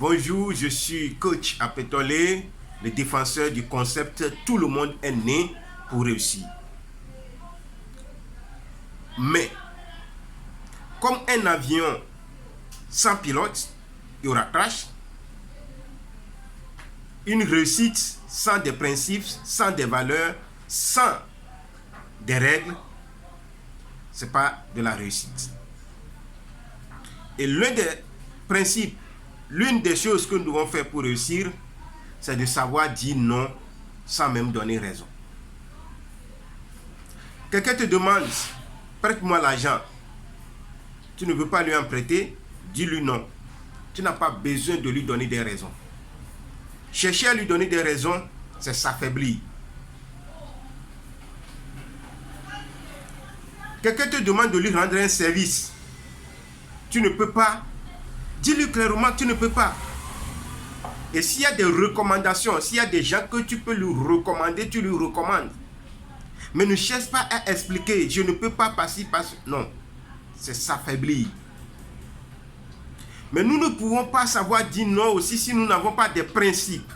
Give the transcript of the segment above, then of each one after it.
Bonjour, je suis coach Apetole, le défenseur du concept « Tout le monde est né pour réussir ». Mais, comme un avion sans pilote, il y aura crash. Une réussite sans des principes, sans des valeurs, sans des règles, ce n'est pas de la réussite. Et l'un des principes, l'une des choses que nous devons faire pour réussir, c'est de savoir dire non sans même donner raison. Quelqu'un te demande, prête-moi l'argent. Tu ne veux pas lui en prêter, dis-lui non. Tu n'as pas besoin de lui donner des raisons. Chercher à lui donner des raisons, c'est s'affaiblir. Quelqu'un te demande de lui rendre un service. Tu ne peux pas. Dis-lui clairement que tu ne peux pas. Et s'il y a des recommandations, s'il y a des gens que tu peux lui recommander, tu lui recommandes. Mais ne cherche pas à expliquer, je ne peux pas passer par... Non, c'est s'affaiblir. Mais nous ne pouvons pas savoir dire non aussi si nous n'avons pas des principes.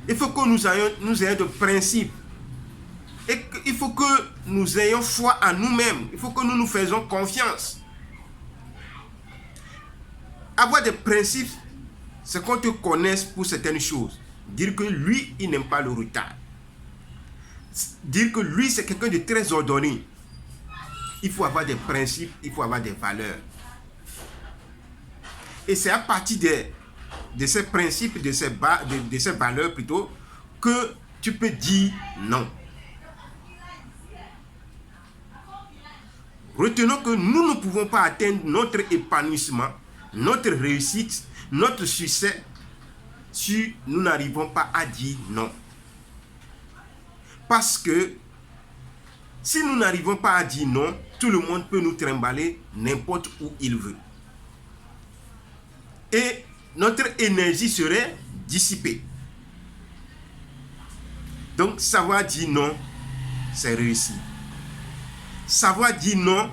Il faut que nous ayons des principes. Et il faut que nous ayons foi en nous-mêmes. Il faut que nous nous faisions confiance. Avoir des principes, c'est qu'on te connaisse pour certaines choses. Dire que lui, il n'aime pas le retard. Dire que lui, c'est quelqu'un de très ordonné. Il faut avoir des principes, il faut avoir des valeurs. Et c'est à partir de ces principes, de ces valeurs plutôt, que tu peux dire non. Retenons que nous ne pouvons pas atteindre notre épanouissement, notre réussite, notre succès, si nous n'arrivons pas à dire non. Parce que si nous n'arrivons pas à dire non, tout le monde peut nous trimballer n'importe où il veut. Et notre énergie serait dissipée. Donc, savoir dire non, c'est réussir. Savoir dire non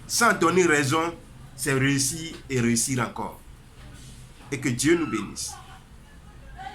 sans donner raison, c'est réussir et réussir encore. Et que Dieu nous bénisse.